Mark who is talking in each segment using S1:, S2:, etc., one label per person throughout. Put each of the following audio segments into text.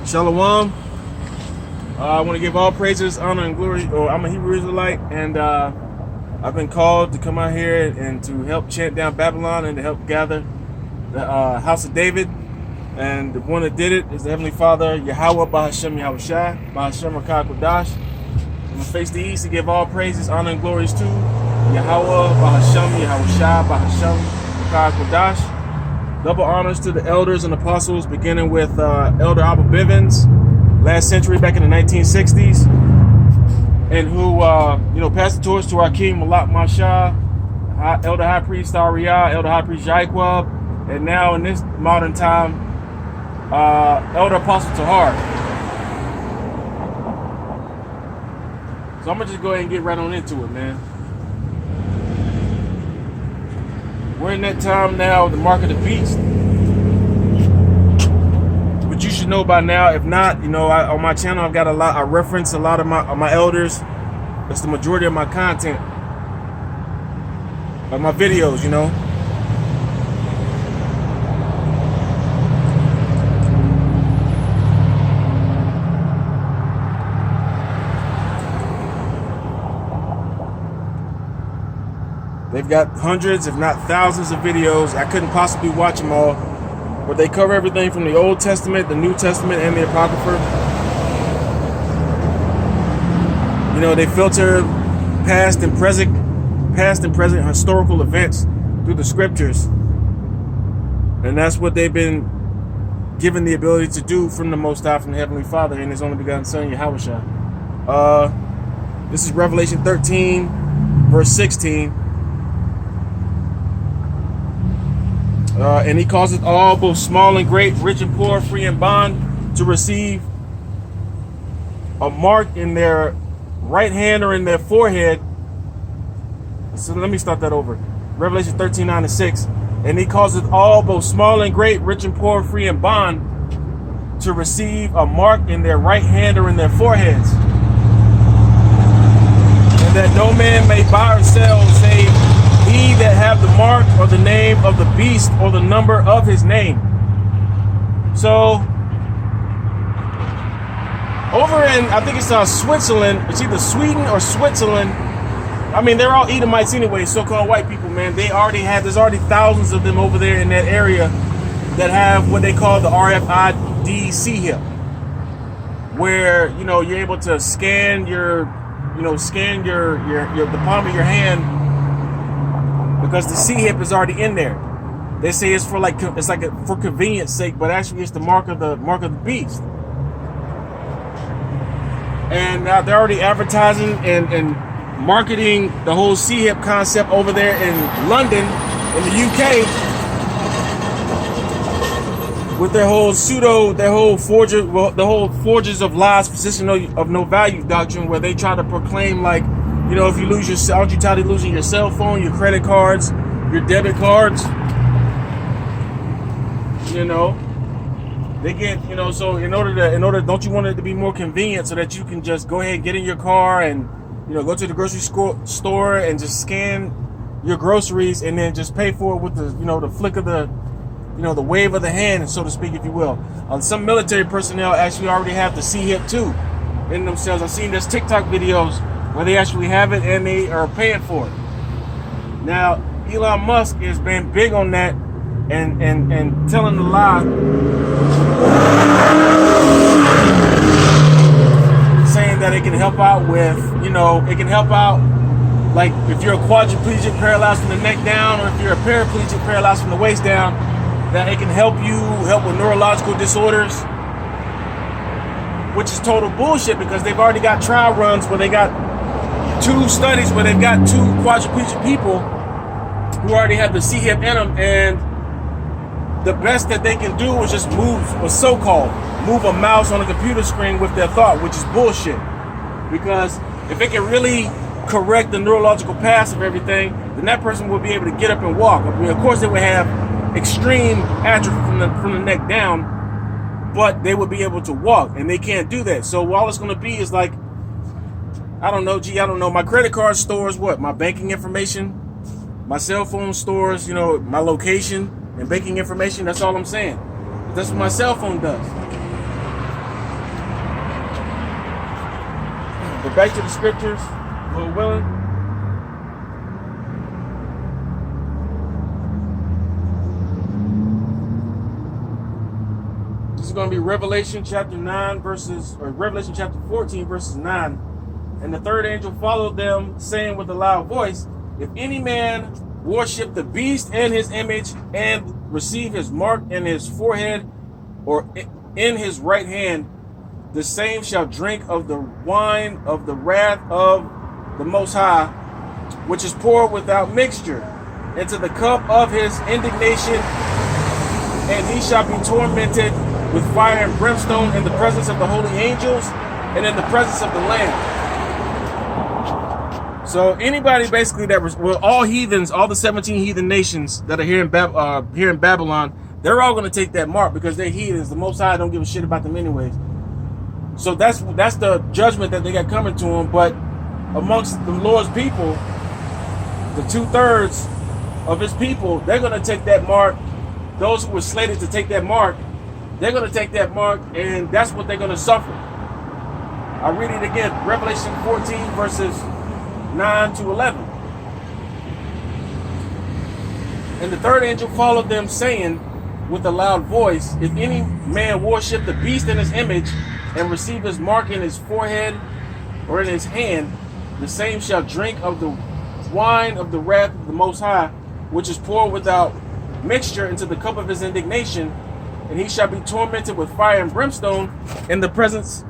S1: Shalawam. I want to give all praises, honor, and glory. I'm a Hebrew Israelite, and I've been called to come out here and to help chant down Babylon and to help gather the house of David. And the one that did it is the Heavenly Father, Yahweh, Bahashem, Yahushai, Bahashem, Rakah, Kodash. I'm going to face the east to give all praises, honor, and glories to Yahweh, Bahashem, Yahushai, Bahashem, Rakah, Kodash. Double honors to the elders and apostles, beginning with Elder Abba Bivens, last century, back in the 1960s, and who, passed the torch to our king, Malak Mashah, Elder High Priest Ariah, Elder High Priest Jaiquab, and now in this modern time, Elder Apostle Tahar. So I'm going to just go ahead and get right on into it, man. We're in that time now, the mark of the beast. But you should know by now. If not, on my channel, I've got I reference a lot of my elders. That's the majority of my content, of my videos, They've got hundreds, if not thousands of videos. I couldn't possibly watch them all. But they cover everything from the Old Testament, the New Testament, and the Apocrypha. They filter past and present historical events through the scriptures. And that's what they've been given the ability to do from the Most High, from the Heavenly Father, and His only begotten Son, Yahushua. This is Revelation 13, verse 16. And He causeth all, both small and great, rich and poor, free and bond, to receive a mark in their right hand or in their forehead. So let me start that over. Revelation 13, 9 and 6. And He causeth all, both small and great, rich and poor, free and bond, to receive a mark in their right hand or in their foreheads. And that no man may buy or sell, save he that have the mark or the name of the beast or the number of his name. So, over in, I think it's Switzerland, it's either Sweden or Switzerland. I mean, they're all Edomites anyway, so-called white people, man. There's already thousands of them over there in that area that have what they call the RFID C-hip, where, you're able to scan the palm of your hand, because the C-hip is already in there. They say it's for for convenience sake, but actually it's the mark of the beast. And now they're already advertising and marketing the whole C-hip concept over there in London, in the UK, with their whole forgers of lies, position of no value doctrine, where they try to proclaim if you lose aren't you tired of losing your cell phone, your credit cards, your debit cards? They get, so in order, don't you want it to be more convenient so that you can just go ahead and get in your car and, go to the grocery store and just scan your groceries and then just pay for it with the, the flick of the, the wave of the hand, so to speak, if you will. Some military personnel actually already have the C-hip too in themselves. I've seen this TikTok videos where they actually have it and they are paying for it. Now, Elon Musk has been big on that and telling the lie, saying that it can help out with, it can help out, like if you're a quadriplegic paralyzed from the neck down, or if you're a paraplegic paralyzed from the waist down, that it can help with neurological disorders, which is total bullshit, because they've already got trial runs where they got 2 studies where they've got 2 quadriplegic people who already have the C-hip in them, and the best that they can do is just move a mouse on a computer screen with their thought, which is bullshit. Because if it can really correct the neurological paths of everything, then that person will be able to get up and walk. I mean, of course, they would have extreme atrophy from the neck down, but they would be able to walk, and they can't do that. So all it's going to be is I don't know. My credit card stores what? My banking information, my cell phone stores, my location and banking information. That's all I'm saying. That's what my cell phone does. back to the scriptures, Lord willing. This is going to be Revelation chapter 14, verses 9. And the third angel followed them, saying with a loud voice, if any man worship the beast and his image, and receive his mark in his forehead or in his right hand, the same shall drink of the wine of the wrath of the Most High, which is poured without mixture into the cup of his indignation, and he shall be tormented with fire and brimstone in the presence of the holy angels and in the presence of the Lamb. So anybody basically that was, well, all heathens, all the 17 heathen nations that are here in Babylon, they're all going to take that mark because they're heathens. The Most High don't give a shit about them anyways. So that's the judgment that they got coming to them. But amongst the Lord's people, the 2/3 of his people, they're going to take that mark. Those who were slated to take that mark, they're going to take that mark, and that's what they're going to suffer. I'll read it again. Revelation 14, verses 9 to 11. And the third angel followed them, saying with a loud voice, if any man worship the beast in his image, and receive his mark in his forehead or in his hand, the same shall drink of the wine of the wrath of the Most High, which is poured without mixture into the cup of his indignation, and he shall be tormented with fire and brimstone in the presence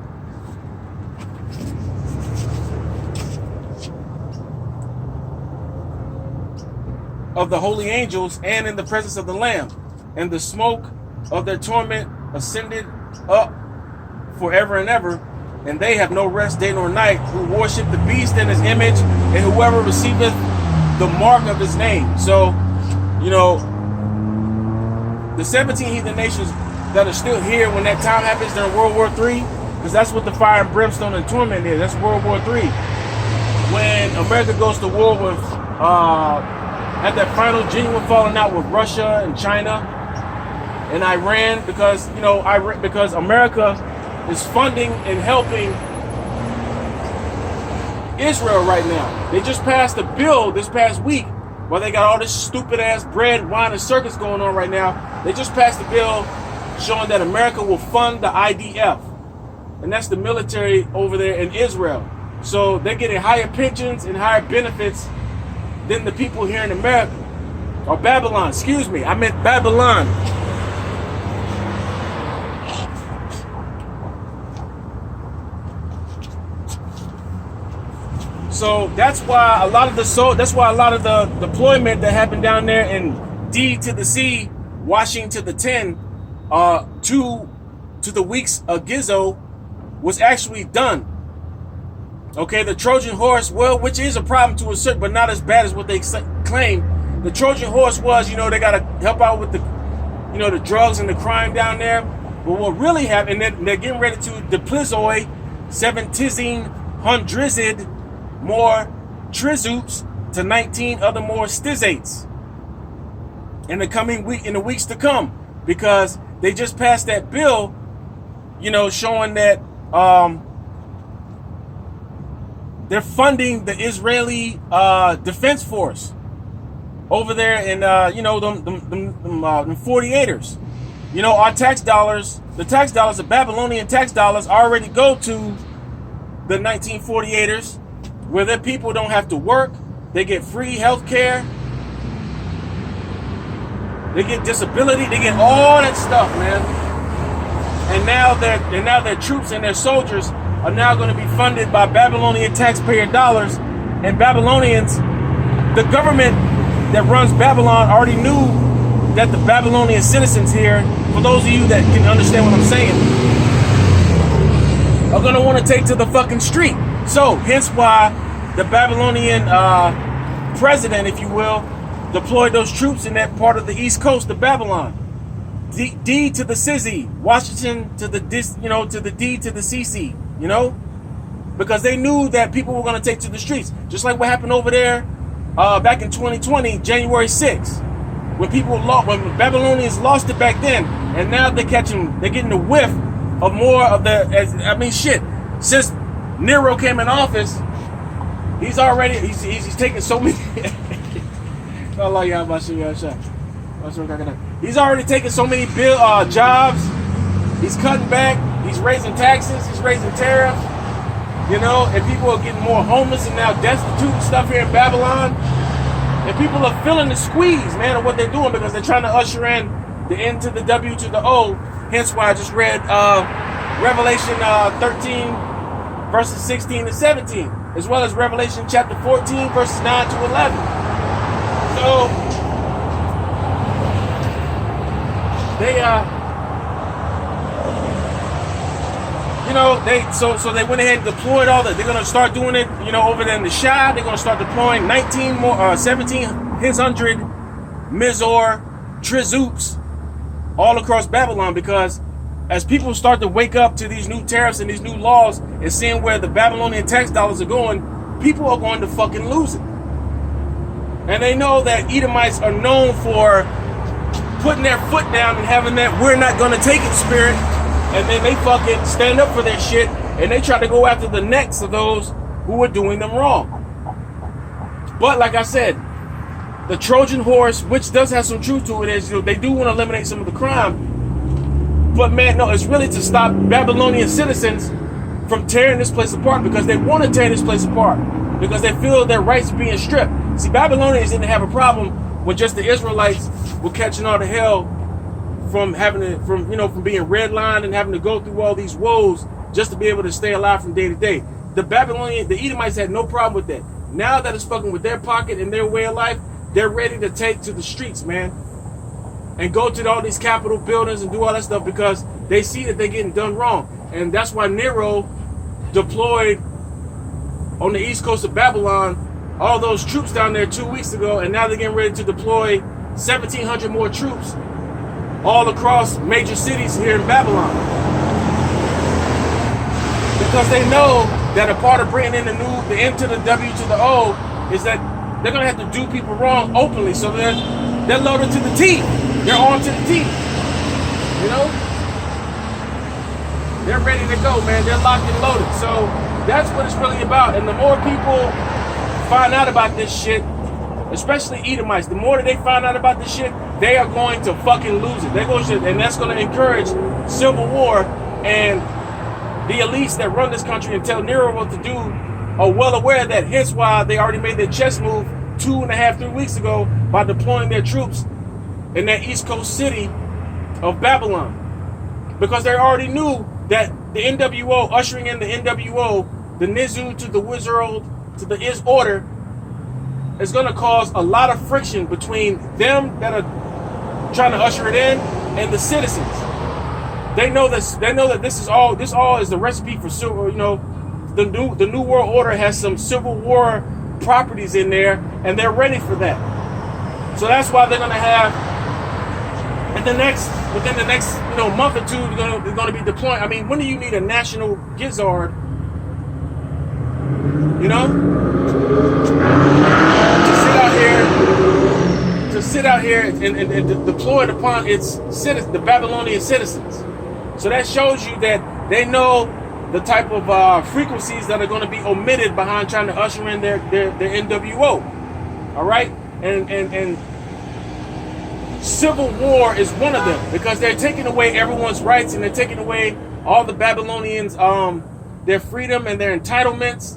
S1: of the holy angels and in the presence of the Lamb. And the smoke of their torment ascended up forever and ever, and they have no rest day nor night, who worship the beast in his image, and whoever receiveth the mark of his name. So, you know, the 17 heathen nations that are still here when that time happens during World War III, because that's what the fire and brimstone and torment is. That's World War III. When America goes to war with, at that final genuine falling out with Russia and China and Iran, because, you know, because America is funding and helping Israel right now. They just passed a bill this past week while they got all this stupid ass bread, wine, and circus going on right now. They just passed a bill showing that America will fund the IDF. And that's the military over there in Israel. So they're getting higher pensions and higher benefits than the people here in America. Or Babylon, excuse me. I meant Babylon. So that's why a lot of the deployment that happened down there in D to the C, Washington to the 10, to the weeks of Gizzo was actually done. Okay, the Trojan horse, well, which is a problem to a certain, but not as bad as what they claim. The Trojan horse was, you know, they got to help out with the, you know, the drugs and the crime down there. But what really happened, and they're getting ready to deploy 1700 more trizoops to 19 other more stizates in the coming week, in the weeks to come, because they just passed that bill, you know, showing that they're funding the Israeli Defense Force over there in, you know, them 48ers. You know, our tax dollars, the Babylonian tax dollars already go to the 1948ers, where their people don't have to work. They get free health care. They get disability. They get all that stuff, man. And now their troops and their soldiers are now going to be funded by Babylonian taxpayer dollars. And Babylonians, the government that runs Babylon already knew that the Babylonian citizens here, for those of you that can understand what I'm saying, are going to want to take to the fucking street. So, hence why the Babylonian president, if you will, deployed those troops in that part of the East Coast of Babylon. D to the CZ, Washington to the D to the CC, you know, because they knew that people were going to take to the streets, just like what happened over there back in 2020, January 6th, when when Babylonians lost it back then, and now they're getting a whiff of more of the, since Nero came in office, he's taking so many. He's already taken so many jobs. He's cutting back. He's raising taxes. He's raising tariffs. You know, and people are getting more homeless and now destitute and stuff here in Babylon. And people are feeling the squeeze, man, of what they're doing because they're trying to usher in the N to the W to the O. Hence why I just read Revelation 13, verses 16 to 17, as well as Revelation chapter 14, verses 9 to 11. So, so they went ahead and deployed all that. They're gonna start doing it, over there in the Shah. They're gonna start deploying 1,700 Mizor Trizoops all across Babylon, because as people start to wake up to these new tariffs and these new laws and seeing where the Babylonian tax dollars are going, people are going to fucking lose it. And they know that Edomites are known for putting their foot down and having that "we're not gonna take it" spirit, and then they fucking stand up for their shit and they try to go after the necks of those who are doing them wrong. But like I said, the Trojan horse, which does have some truth to it, is they do want to eliminate some of the crime. But man, no, it's really to stop Babylonian citizens from tearing this place apart, because they want to tear this place apart because they feel their rights are being stripped. See, Babylonians didn't have a problem when just the Israelites were catching all the hell from being redlined and having to go through all these woes just to be able to stay alive from day to day. The Edomites had no problem with that. Now that it's fucking with their pocket and their way of life, they're ready to take to the streets, man, and go to all these Capitol buildings and do all that stuff because they see that they're getting done wrong. And that's why Nero deployed on the east coast of Babylon all those troops down there 2 weeks ago, and now they're getting ready to deploy 1,700 more troops all across major cities here in Babylon. Because they know that a part of bringing in the N to the W to the O is that they're going to have to do people wrong openly. So they're loaded to the teeth. They're armed to the teeth. They're ready to go, man. They're locked and loaded. So that's what it's really about. And the more people find out about this shit, especially Edomites, the more that they find out about this shit, they are going to fucking lose it. And that's going to encourage civil war. And the elites that run this country and tell Nero what to do are well aware of that. Hence why they already made their chess move 3 weeks ago by deploying their troops in that east coast city of Babylon. Because they already knew that the NWO, ushering in the NWO, the Nizu to the Wizard to the Is Order, is going to cause a lot of friction between them that are trying to usher it in and the citizens. They know this. They know that this all is the recipe for civil. The new world order has some Civil War properties in there, and they're ready for that. So that's why they're going to have within the next month or two, they're going to be deploying. I mean, when do you need a national gizzard? To sit out here and deploy it upon the Babylonian citizens. So that shows you that they know the type of frequencies that are going to be omitted behind trying to usher in their NWO. All right, and civil war is one of them, because they're taking away everyone's rights and they're taking away all the Babylonians their freedom and their entitlements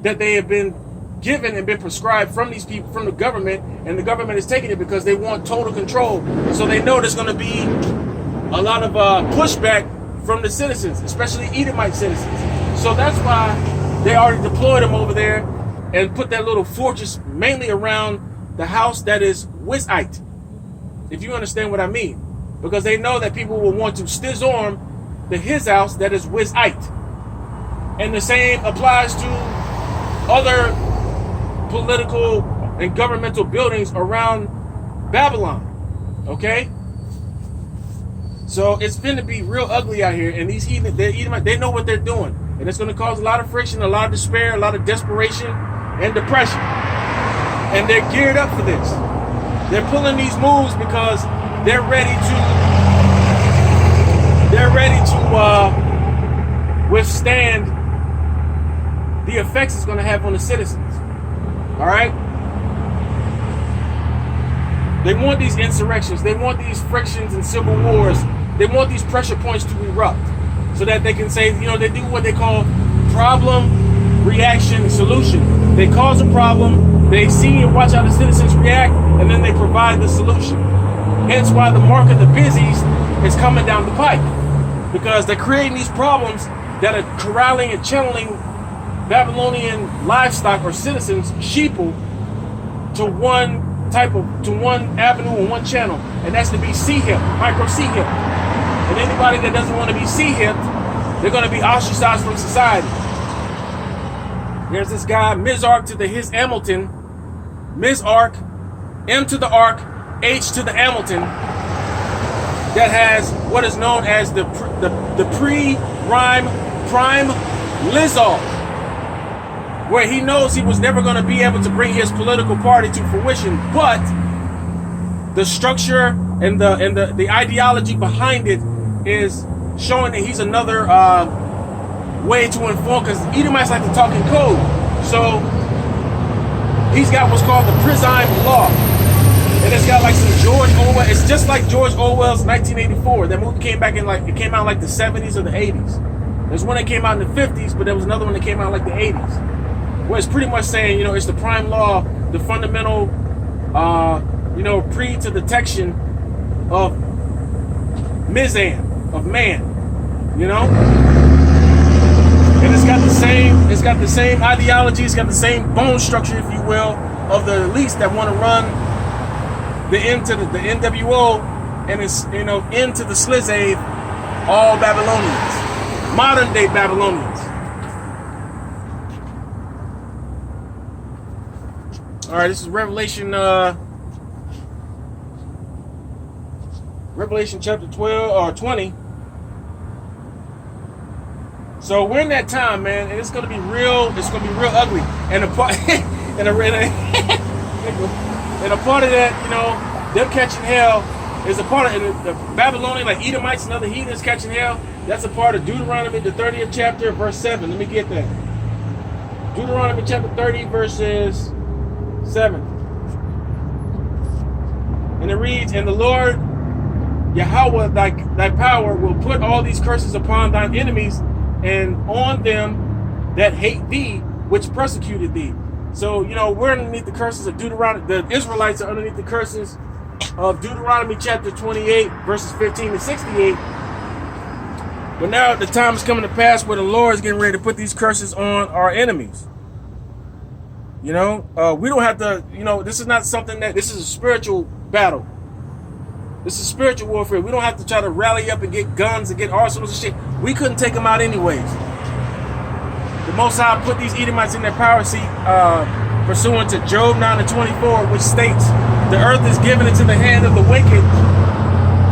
S1: that they have been given and been prescribed from these people, from the government, and the government is taking it because they want total control. So they know there's going to be a lot of pushback from the citizens, especially Edomite citizens. So that's why they already deployed them over there and put that little fortress mainly around the house that is Wizite, if you understand what I mean. Because they know that people will want to stizorm his house that is Wizite. And the same applies to other political and governmental buildings around Babylon. Okay? So it's going to be real ugly out here, and these heathen, they know what they're doing, and it's going to cause a lot of friction, a lot of despair, a lot of desperation and depression. And they're geared up for this. They're pulling these moves because they're ready to withstand the effects it's going to have on the citizens. All right? They want these insurrections. They want these frictions and civil wars. They want these pressure points to erupt so that they can say, you know, they do what they call problem, reaction, solution. They cause a problem, they see and watch how the citizens react, and then they provide the solution. Hence why the mark of the busies is coming down the pike, because they're creating these problems that are corralling and channeling Babylonian livestock or citizens, sheeple, to one avenue and one channel, and that's to be C-hip, micro C-hip. And anybody that doesn't want to be C-hip, they're going to be ostracized from society. There's this guy, Mizark to the his Hamilton, Mizark, M to the Ark, H to the Hamilton, that has what is known as the pre-rhyme prime Lizard, where he knows he was never going to be able to bring his political party to fruition, but the structure and the ideology behind it is showing that he's another way to inform, because Edomites like to talk in code. So he's got what's called the Prison Law, and it's got like some George Orwell. It's just like George Orwell's 1984. That movie came back in it came out like the 70s or the 80s. There's one that came out in the 50s, but there was another one that came out like the 80s, where it's pretty much saying, you know, it's the prime law, the fundamental, pre to detection of Mizan, of man, you know. And it's got the same ideology, it's got the same bone structure, if you will, of the elites that want to run the NWO, and it's, you know, into the Slizave, all Babylonians, modern day Babylonians. All right, this is Revelation chapter 12 or 20. So we're in that time, man, and it's gonna be real. It's gonna be real ugly. And a part, and a part of that, you know, them catching hell is a part of the Babylonian, like Edomites and other heathens catching hell. That's a part of Deuteronomy, the 30th chapter, verse 7. Let me get that. Deuteronomy chapter 30, verses 7. And it reads, "And the Lord Yahweh thy power will put all these curses upon thine enemies, and on them that hate thee, which persecuted thee." So, you know, we're underneath the curses of Deuteronomy. The Israelites are underneath the curses of Deuteronomy chapter 28, verses 15 to 68. But now the time is coming to pass where the Lord is getting ready to put these curses on our enemies. You know, we don't have to, you know, this is not something this is a spiritual battle. This is spiritual warfare. We don't have to try to rally up and get guns and get arsenals and shit. We couldn't take them out anyways. The Most High put these Edomites in their power seat, pursuant to Job 9:24, which states, "The earth is given into the hand of the wicked.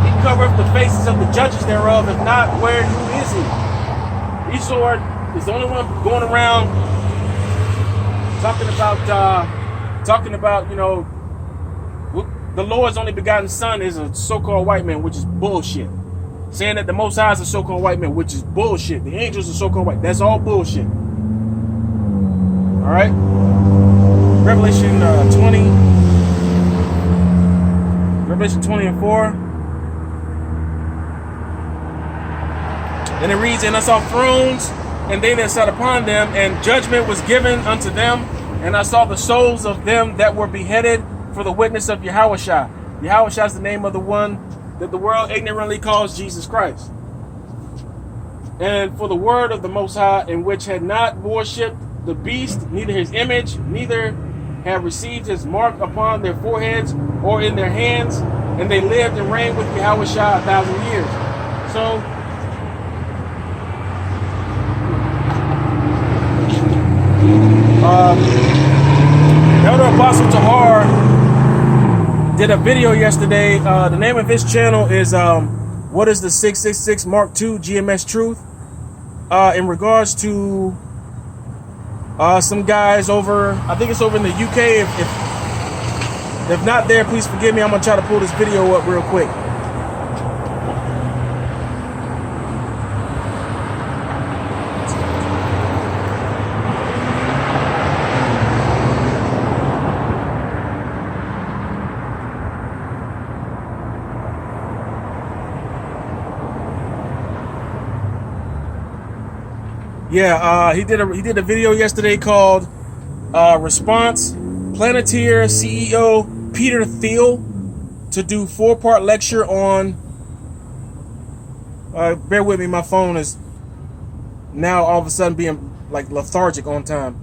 S1: He covereth the faces of the judges thereof. If not, where and who is he?" Esau is the only one going around talking about, you know, the Lord's only begotten son is a so-called white man, which is bullshit. Saying that the Most High is a so-called white man, which is bullshit. The angels are so-called white. That's all bullshit. All right. Revelation 20. Revelation 20 and 4. And it reads, "And I saw thrones, and they that sat upon them, and judgment was given unto them. And I saw the souls of them that were beheaded for the witness of Yahushua." Yahushua is the name of the one that the world ignorantly calls Jesus Christ. "And for the word of the Most High, in which had not worshipped the beast, neither his image, neither had received his mark upon their foreheads or in their hands, and they lived and reigned with Yahushua 1,000 years. So, Elder Apostle Tahar did a video yesterday. The name of his channel is "What is the 666 Mark II GMS Truth?" In regards to some guys over, I think it's over in the UK. If not there, please forgive me. I'm gonna try to pull this video up real quick. Yeah, he did a video yesterday called Response. Planeteer CEO Peter Thiel to do 4-part lecture on. Bear with me, my phone is now all of a sudden being like lethargic on time.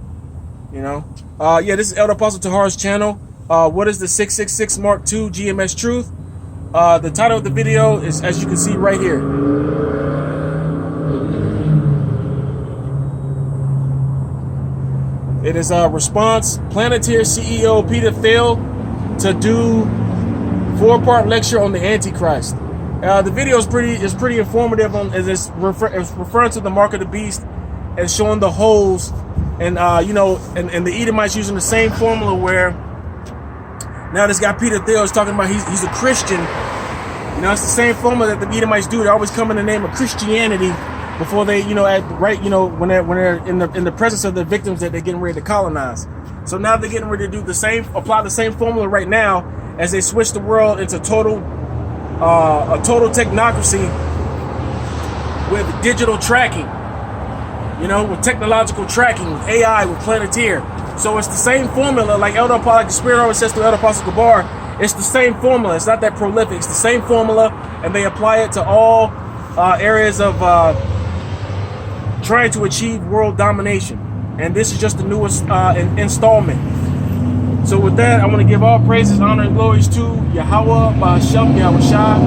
S1: You know. Yeah, this is Elder Apostle Tahar's channel. What is the 666 Mark II GMS Truth? The title of the video is, as you can see right here. It is a response. Planeteer CEO Peter Thiel to do 4-part lecture on the Antichrist. The video is pretty informative on as it's referring to the mark of the beast and showing the holes, and you know, and the Edomites using the same formula where now this guy Peter Thiel is talking about he's a Christian. You know, it's the same formula that the Edomites do. They always come in the name of Christianity before they, you know, when they're in the presence of the victims that they're getting ready to colonize. So now they're getting ready to do apply the same formula right now as they switch the world into a total technocracy with digital tracking. You know, with technological tracking, with AI, with Planeteer. So it's the same formula, like the Spirit always says to Elder Apostle Gabar. It's the same formula. It's not that prolific. It's the same formula, and they apply it to all areas of trying to achieve world domination. And this is just the newest installment. So with that, I want to give all praises, honor, and glories to Yahweh, Ba'ashem, Yahweh Shai,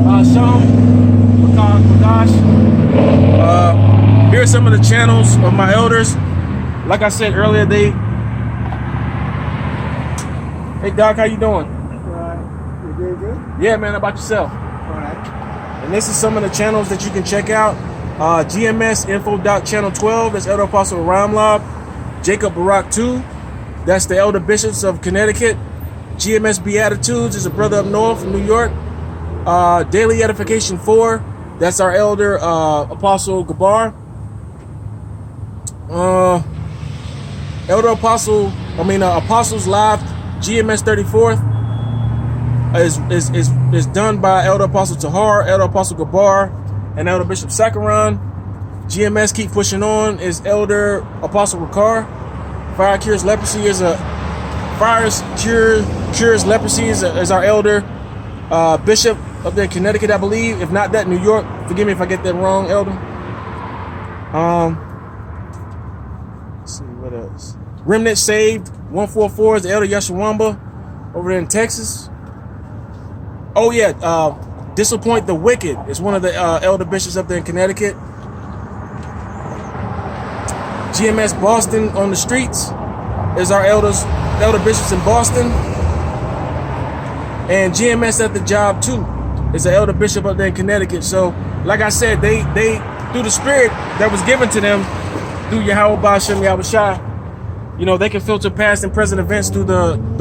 S1: Ba'ashem, Bakash. Here are some of the channels of my elders. Like I said earlier, Hey Doc, how you doing?
S2: You doing good?
S1: Yeah, man. How about yourself?
S2: All right.
S1: And this is some of the channels that you can check out. GMS Info Doc Channel 12. That's Elder Apostle Ramlob. Jacob Barak 2. That's the Elder Bishops of Connecticut. GMS Beatitudes is a brother up north from New York. Daily Edification 4. That's our Elder Apostle Gabar. Apostles Live GMS 34th is done by Elder Apostle Tahar, Elder Apostle Gabar, and Elder Bishop Sakaran. GMS Keep Pushing On is Elder Apostle Ricard. Fire Cures Leprosy is our Elder Bishop up there in Connecticut, I believe. If not that, New York. Forgive me if I get that wrong, Elder. Let's see what else. Remnant Saved 144 is the Elder Yashawamba over there in Texas. Oh yeah, Disappoint the Wicked is one of the elder bishops up there in Connecticut. GMS Boston on the Streets is our elder bishops in Boston. And GMS at the Job too is an elder bishop up there in Connecticut. So like I said, they through the spirit that was given to them through Yahweh Ba'ashem Yahweh Shai, you know, they can filter past and present events through the